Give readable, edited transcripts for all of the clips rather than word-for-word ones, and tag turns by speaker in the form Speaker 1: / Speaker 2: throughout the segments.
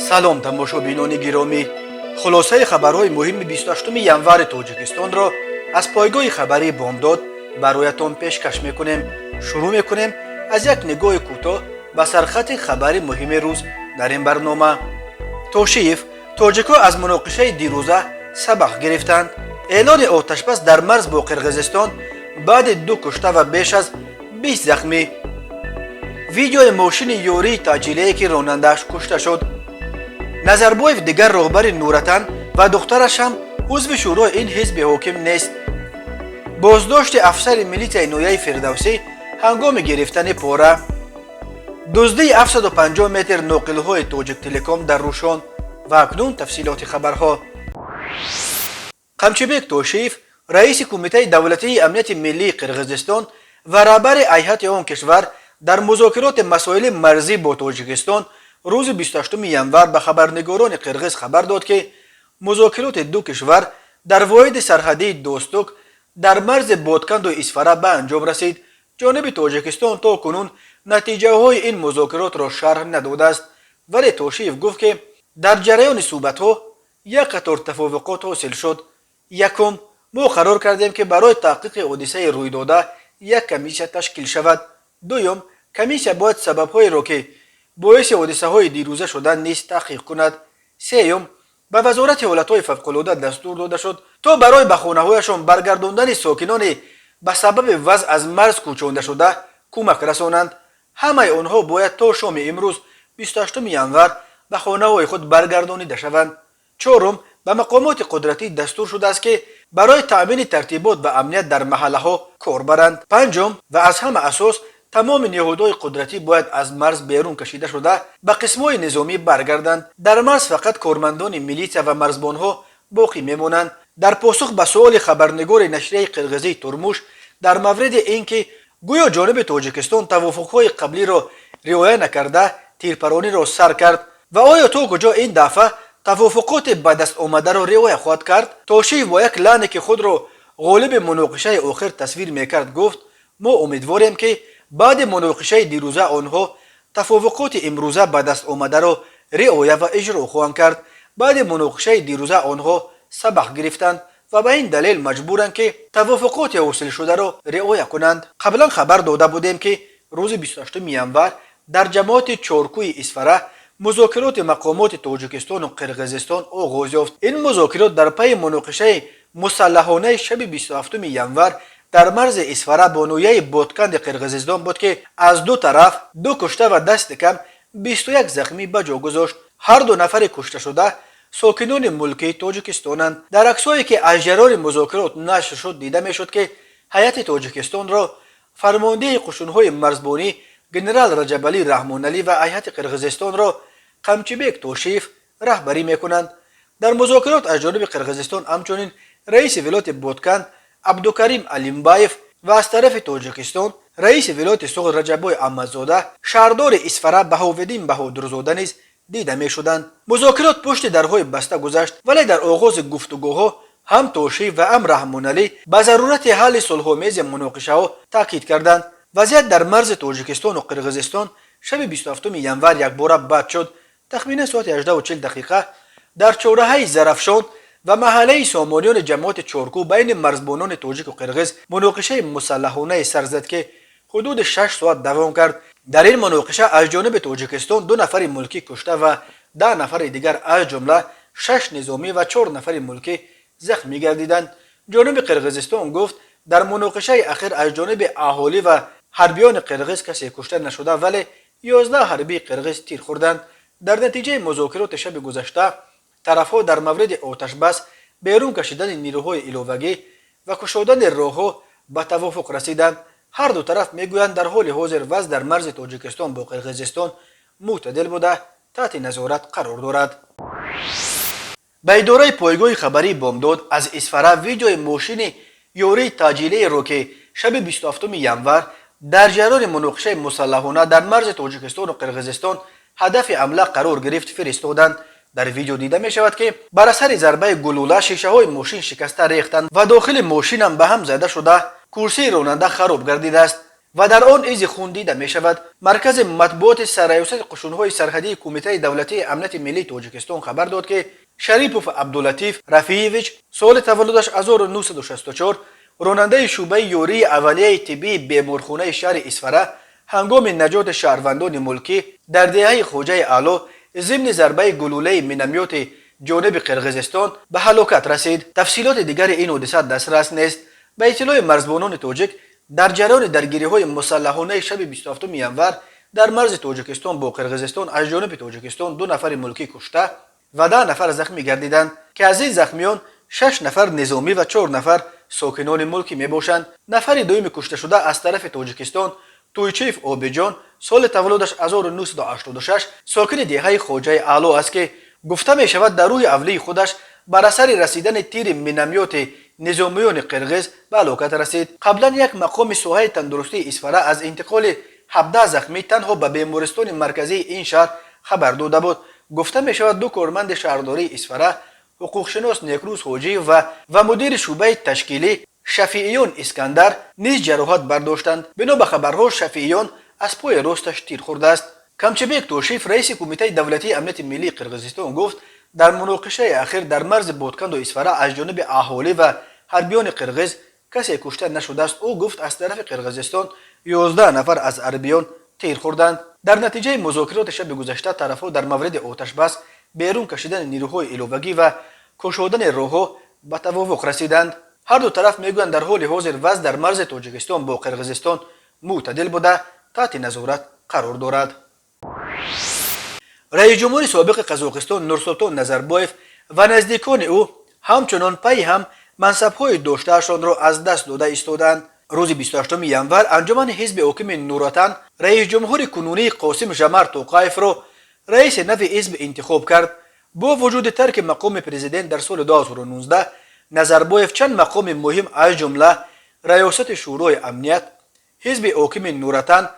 Speaker 1: салом тамошобинони гиромӣ, хулосаи хабарҳои муҳими 28 январи тоҷикистонро аз пойгоҳи хабарии бомдод бароятон пешкаш мекунем. шурӯъ мекунем аз як нигоҳи кӯтоҳ ба сархати хабари муҳими рӯз дар ин барнома. тошиев: тоҷикҳо аз муноқишаи дирӯза сабақ гирифтанд. эълони оташбас дар марз бо қирғизистон баъди 2 кушта ва беш аз 20 захмӣ. видеои мошини ёрии таъҷилие ки ронандааш кушта шуд. назарбоев дигар роҳбари нуратан ва духтараш ҳам узви шӯрои ин ҳизби ҳоким нест. боздошти афсари милитсияи нояи фирдавсӣ ҳангоми гирифтани пора. дуздии 750 метр ноқилҳои тоҷик телеком дар рӯшон. ва акнун тафсилоти хабарҳо. қамчибек тошиев, раиси кумитаи давлатии амнияти миллии қирғизистон ва раҳбари ҳайати он кишвар дар музокироти масоили марзӣ бо тоҷикистон рӯзи 28 январ ба хабарнигорони қирғиз хабар дод ки музокироти ду кишвар дар воҳиди сарҳадии достук дар марзи Бодканду Исфара ба анҷом расид. ҷониби тоҷикистон то кунун натиҷаҳои ин музокиротро шарҳ надодааст, вале тошиев гуфт ки дар ҷараёни суҳбатҳо як қатор тафовуқот ҳосил шуд. якум, мо қарор кардем ки барои таҳқиқи ҳодисаи рӯйдода як комиссия ташкил шавад. дуюм, комиссия бояд сабабҳоеро ки боиси ҳодисаҳои дирӯза шудан низ таҳқиқ кунад. сеюм, ба вазорати ҳолатҳои фавқулода дастур дода шуд то барои ба хонаҳояшон баргардондани сокинони ба сабаби вазъ аз марз кӯчонда шуда кӯмак расонанд. ҳамаи онҳо бояд то шоми имрӯз 28 январ ба хонаҳои худ баргардонида шаванд. чорум, ба мақомоти қудратӣ дастур шудааст ки барои таъмини тартибот ва амният дар маҳаллаҳо кор баранд. панҷум ва аз ҳама асос, тамоми ниҳодҳои қудратӣ бояд аз марз берун кашида шуда ба қисмҳои низомӣ баргарданд. дар марз фақат кормандони милитсия ва марзбонҳо боқӣ мемонанд. дар посух ба суоли хабарнигори нашрияи қирғизии Турмуш дар мавриди ин ки гӯё ҷониби тоҷикистон тавофуқҳои қаблиро риоя накарда тирпарониро сар кард ва оё то куҷо ин дафъа тавофуқоти ба даст омадаро риоя хоҳад кард, тошиев бо як лаъне ки худро ғолиби муноқишаи охир тасвир мекард гуфт: мо умедворем ки баъди муноқишаи дирӯза онҳо тафовуқоти имрӯза ба даст омадаро риоя ва иҷро хоҳанд кард. баъди муноқишаи дирӯза онҳо сабақ гирифтанд ва ба ин далел маҷбуранд ки тавофуқоти ҳосилшударо риоя кунанд. қаблан хабар дода будем ки рӯзи 28 январ дар ҷамоати чоркӯи Исфара музокироти мақомоти Тоҷикистону Қирғизистон оғоз ёфт. ин музокирот дар пайи муноқишаи мусаллаҳонаи шаби 27 январ дар марзи Исфара бо ноҳияи Бодканди Қирғизистон буд ки аз ду тараф 2 кушта ва дасти кам 21 захмӣ ба ҷо гузошт. ҳар ду нафари кушташуда сокинони мулкии Тоҷикистонанд. дар аксҳое ки аз ҷараёни музокирот нашр шуд дида мешуд ки ҳайати Тоҷикистонро фармондеҳи қушунҳои марзбонӣ генерал Раҷабалӣ Раҳмоналӣ ва ҳайати Қирғизистонро Қамчибек Тошиев раҳбарӣ мекунанд. дар музокирот аз ҷониби Қирғизистон ҳамчунин раиси вилояти Бодканд Абдукарим Алимбаев ва аз тарафи Тоҷикистон раиси вилояти Суғд Раҷаббой Аҳмадзода, шаҳрдори Исфара Баҳовиддин Баҳодурзода низ дида мешуданд. музокирот пушти дарҳои баста гузашт, вале дар оғози гуфтугӯҳо ҳам Тошиев ва ҳам Раҳмоналӣ ба зарурати ҳалли сулҳомези муноқишаҳо таъкид карданд. вазъият дар марзи Тоҷикистону Қирғизистон шаби 27 январ якбора бад шуд. тахминан соати 18:40 дар чораҳаи Зарафшон ва маҳаллаи сомонёни ҷамоати Чоркӯ байни марзбонони тоҷику қирғиз муноқишаи мусаллаҳонае сар зад ки ҳудуди 6 соат давом кард. дар ин муноқиша аз ҷониби Тоҷикистон 2 нафари мулкӣ кушта ва 10 нафари дигар аз ҷумла 6 низомӣ ва 4 нафари мулкӣ захмӣ гардиданд. ҷониби Қирғизистон гуфт дар муноқишаи ахир аз ҷониби аҳолӣ ва ҳарбиёни қирғиз касе кушта нашуда, вале 11 ҳарбии қирғиз тир хӯрданд. дар натиҷаи музокироти шаби гузашта тарафҳо дар мавриди оташбас, берун кашидани нирӯҳои иловагӣ ва кушодани роҳҳо ба тавофуқ расиданд. ҳар ду тараф мегӯянд дар ҳоли ҳозир вазъ дар марзи Тоҷикистон бо Қирғизистон мӯътадил буда таҳти назорат қарор дорад. ба идораи пойгоҳи хабарии бомдод аз Исфара видеои мошини ёрии таъҷилиеро ки шаби 27 январ дар ҷараёни муноқишаи мусаллаҳона дар марзи Тоҷикистону Қирғизистон ҳадафи ҳамла қарор гирифт фиристоданд. дар видео дида мешавад ки бар асари зарбаи гулӯла шишаҳои мошин шикаста рехтанд ва дохили мошинам ба ҳам зада шуда курсии ронанда хароб гардидааст. و در آن ایزی خوندیده می شود مرکز مطبوعات سرایوست قشونهای سرحدی کمیته دولتی امنیت ملی تاجیکستان خبر داد که شریپوف عبداللطیف رفیعیویچ سال تولدش 1964 راننده شعبه یوری اولیه طبی بیمارخانه شهر اسفره هنگام نجات شهروندان ملکی در دهه خوجه اعلی ضمن ضربه گلوله مینومیت جانب قرقیزستان به هلاکت رسید. تفصیلات دیگر این حادثه دسترس نیست. به اطلاع مرزبانان تاجیک در جریان درگیری‌های مسلحانه شب 27 ینور در مرز تاجیکستان با قرقیزستان از جانب تاجیکستان 2 نفر ملکی کشته و 10 نفر زخمی گردیدند که از این زخمیان 6 نفر نظامی و 4 نفر ساکنان ملکی میباشند. نفر دوم کشته شده از طرف تاجیکستان تویچیف اوبیجان سال تولدش 1986 ساکن دهه خوجه اعلی است که گفته می شود در روح اولیه خودش بر اثر رسیدن تیر مینومیت نظامیان قرقیز به هلاکت رسید. قبلا یک مقام ساحه تندرستی اسفره از انتقال 17 زخمی تنها به بیمارستان مرکزی این شهر خبر داده بود. گفته می شود 2 کارمند شهرداری اسفره حقوقشناس نیکروز حاجی و مدیر شعبه تشکیلی شفیعیان اسکندر نیز جراحت برداشتند. بنا به خبرها شفیعیان از پای راستش تیر خورده است. کمچبیک توشیف رئیس کمیته دولتی امنیت ملی قرقیزستان گفت در مناقشه اخیر در مرز بودکند و اسفره از جانب اهالی و حربیان قرقیز کسی کشته نشده است. او گفت از طرف قرقیزستان 11 نفر از حربیان تیر خوردند. در نتیجه مذاکرات شب گذشته طرفها در مورد آتش بس، بیرون کشیدن نیروهای ایلوگی و کشودن راهها به توافق رسیدند. هر دو طرف میگویند در حال حاضر وضع در مرز تاجیکستان با قرقیزستان معتدل بوده تحت نظارت قرار دارد. رئیس جمهور سابق قزاقستان نورسولتان نظربایف و نزدیکان او همچنان پی هم منصب‌های داشته‌شان را از دست داده ایستادند. روز 28 ینور انجمن حزب حاکم نوراتن رئیس جمهور کنونی قاسم جمر توقایف را رئیس نو حزب انتخاب کرد. با وجود ترک مقام پرزیدنت در سال 2019 نظربایف چند مقام مهم از جمله ریاست شورای امنیت، حزب حاکم نوراتن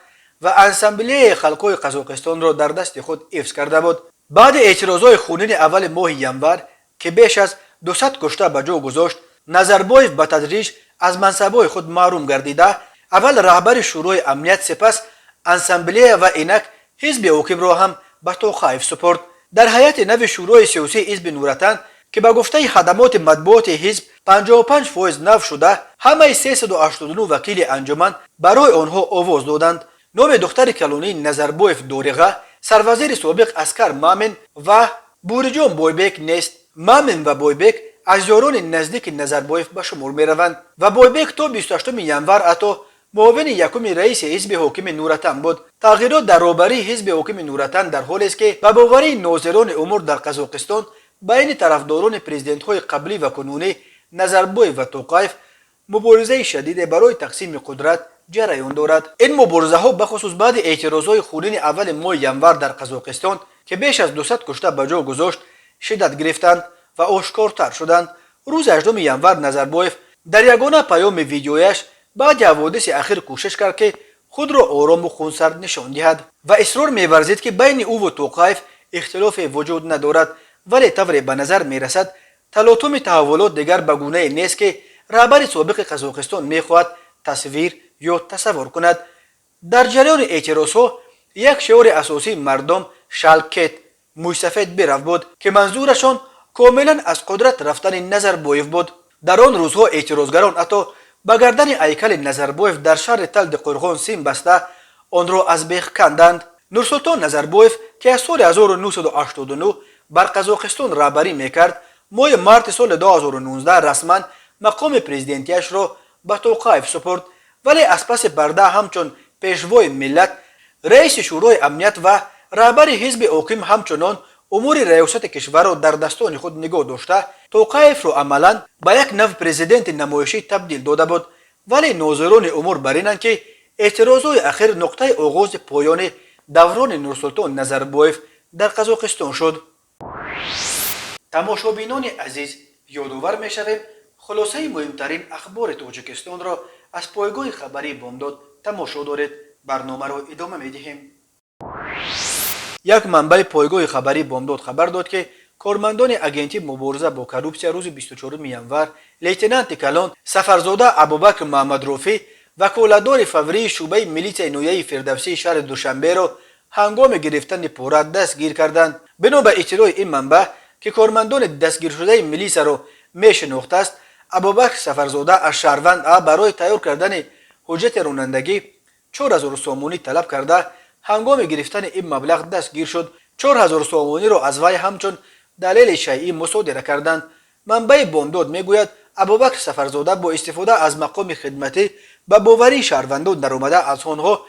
Speaker 1: و اسامبله خلقای قزاقستان را در دست خود حفظ کرده بود. بعد اعتراضات خونین اول ماه ینور که بیش از 200 کشته به جا گذاشت، نظربایف به تدریج از منصب‌های خود محروم گردیده اول رهبر شورای امنیت سپس اسامبله و اینک حزب حاکم را هم به توقیف سپرد. در هیئت نو شورای سیاسی حزب نوراتن که به گفته خدمات مطبوعات حزب 55% نو شده، همه 389 وکیل انجمن برای آنها آواز دادند. نام دختر کلونی نظربایف دورغه، سروزیر سابق اسکر مامن و بوریجان بویبک نیست. مامن و بویبک از یاران نزدیک نظربایف به شمار می روند و بویبک تا 28 ینور حتی معاون یکم رئیس حزب حاکم نوراتن بود. تغییرات در رهبری حزب حاکم نوراتن در حالی است که به باوری ناظران امور در قزاقستان بین طرفداران پرزیدنت های قبلی و کنونی نظربایف و توقایف مبارزه شدید برای تقسیم قدرت جریان دارد. این مبارزه ها بخصوص بعد اعتراضات خونین اول ماه ینور در قزاقستان که بیش از 200 کشته به جا گذاشت شدت گرفتند و آشکارتر شدند. روز 18 ینور نظربایف در یگانه پیام ویدیویش بعد حوادث اخیر کوشش کرد که خود را آرام و خونسرد نشان دهد و اصرار می‌ورزید که بین او و توقایف اختلاف وجود ندارد، ولی طوری به نظر می‌رسد تلاطم تحولات دیگر به گونه نیست که رهبر سابق قزاقستان می‌خواهد تصویر یا تصور کند. در جریان اعتراضها یک شعار اساسی مردم شالکت موسفید برف بود که منظورشان کاملا از قدرت رفتن نظربایف بود. در آن روزها اعتراضگران حتی به گردن هیکل نظربایف در شهر تلد قرغان سیم بسته آن را از بیخ کندند. نورسولتان نظربایف که از سال 1989 بر قزاقستان رهبری میکرد، ماه مارت سال 2019 رسما مقام پرزیدنتیش را به توقیف سپرد، ولی از پس پرده همچون پیشوای ملت رئیس شورای امنیت و رهبر حزب حاکم همچنان امور ریاست کشور را در دستان خود نگاه داشته توقیف را عملا به یک نو پرزیدنت نمایشی تبدیل داده بود. ولی ناظران امور بر اینند که اعتراضات اخیر نقطه آغاز پایان دوران نورسولتان نظربایف در قزاقستان شد. تماشابینان عزیز، یادآور می‌شویم خلاصه مهمترین اخبار تاجیکستان را از پایگاه خبری بامداد تماشا دارید. برنامه را ادامه می‌دهیم. یک منبع پایگاه خبری بامداد خبر داد که کارمندان اگنتی مبارزه با کروپسیا روز 24 ینور لیتنانت کلان سفرزاده ابوبکر محمد رافی وکالتدار فوری شعبه میلیشیای نویه فردوسی شهر دوشنبه را هنگام گرفتن پوراد دستگیر کردند. بنا به اطلاع این منبع که کارمندان دستگیر شده میلیس را میشناخت است، ابوبکر سفرزاده از شهروند برای تیار کردن حجت رانندگی 4000 سومونی طلب کرده هنگام گرفتن این مبلغ دستگیر شد. 4000 سومونی را از وی همچون دلیل شیعی مصادره کردند. منبع بامداد میگوید ابوبکر سفرزاده با استفاده از مقام خدمتی به باوری شهروندان درآمده از آنها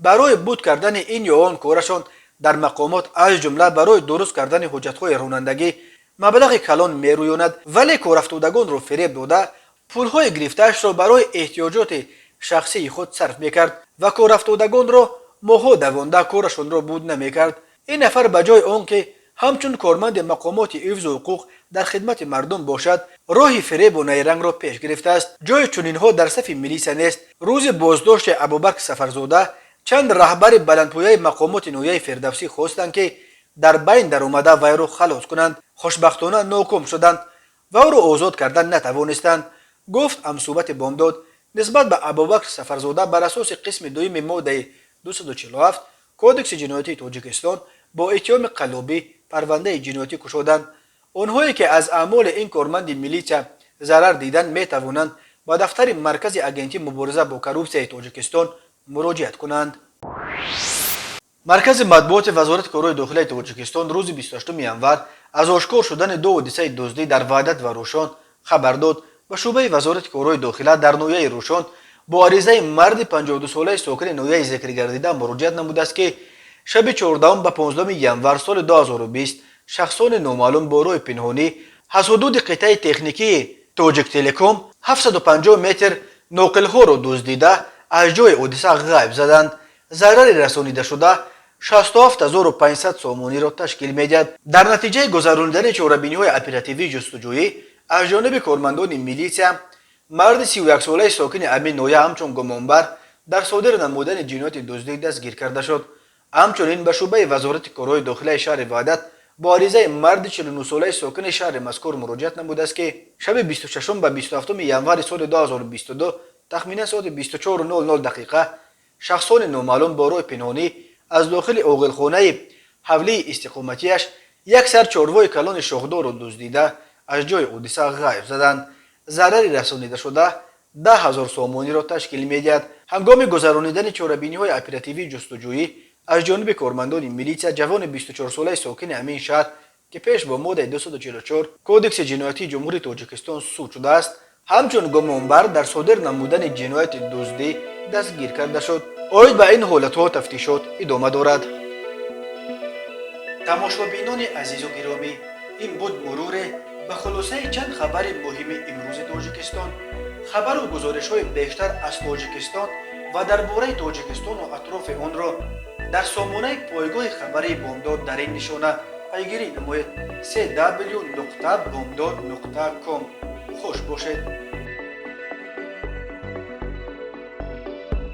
Speaker 1: برای بود کردن این یا آن کارشان در مقامات از جمله برای درست کردن حجت‌های رانندگی مبلغ کلان میرویاند، ولی کارافتادگان را فریب داده پولهای گرفته‌اش را برای احتیاجات شخصی خود صرف میکرد و کارافتادگان را ماها دوانده کارشان را بود نمیکرد. این نفر به جای آنکه همچون کارمند مقامات حفظ حقوق در خدمت مردم باشد، راه فریب و نیرنگ را پیش گرفته است. جای چنینها در صف میلیس نیست. روز بازداشت ابوبکر سفرزاده چند رهبر بلندپایه مقامات نویه فردوسی خواستند که در بین در آمده وی را خلاص کنند. خوشبختانه ناکام شدند و او را آزاد کردن نتوانستند. گفت امصوبت بامداد نسبت به ابوبکر سفرزاده بر اساس قسم دوم ماده 247 کودکس جنایتی تاجیکستان با اتهام قلابی پرونده جنایتی گشودند. آنهایی که از اعمال این کارمند میلیشیا ضرر دیدند می توانند با دفتر مرکز اگنتی مبارزه با کروپسیای تاجیکستان مراجعت کنند. مرکز مطبوعات وزارت کارهای داخلی تاجیکستان روز 28 ینور از آشکار شدن دو حادثه دزدی در وحدت و روشان خبر داد و شعبه وزارت کارهای داخلی در نویه روشان با عریضه مرد 52 ساله ساکن نویه ذکر گردیده مراجعت نموده است که شب 14 به 15 ینور سال 2020 شخصان نامعلوم با راه پنهانی از حدود قطعه تکنیکی تاجیک تلکوم 750 متر ناقل‌ها را دزدیده از جای حادثه غیب زدند. ضرر رسانیده شده 67500 سومونی را تشکیل می‌دهد. در نتیجه گذراندن چاره‌بینی‌های اپراتیوی جستجویی از جانب کارمندان میلیشیا، مرد 31 ساله ساکن امین نویه همچون گمانبر در صادر نمودن جنایت دزدی دستگیر کرده شد. همچنین به شعبه وزارت کارهای داخلی شهر وحدت با عریضه مرد 49 ساله ساکن شهر مذکور مراجعت نموده است که شب 26 به 27 ینور سال 2022 تخمینا ساعت 24:00 دقیقه شخصان نامعلوم با راه پنهانی از داخل عاقلخانه حولی استقامتیش یک سر چاروای کلان شاخدار را دزدیده از جای حادثه غیب زدند. ضرر رسانیده شده 10,000 سومونی را تشکیل می‌دهد. هنگام گذرانیدن چاره‌بینی‌های اپراتیوی جستجویی از جانب کارمندان میلیشیا جوان 24 ساله ساکن همین شهر که پیش با ماده 244 کودکس جنایتی جمهوری تاجیکستان سود شده است، همچون گمانبر در صادر نمودن جنایت دزدی دستگیر کرده شد. آید به این حالت‌ها تفتیشات ادامه دارد. تماشابینان عزیز و گرامی، این بود مرور به خلاصه چند خبر مهم امروز تاجیکستان. خبر و گزارش‌های بیشتر از تاجیکستان و درباره تاجیکستان و اطراف آن را در سامانه پایگاه خبری بامداد در این نشانه پیگیری نمایید: www.bomdad.com. خوش باشید.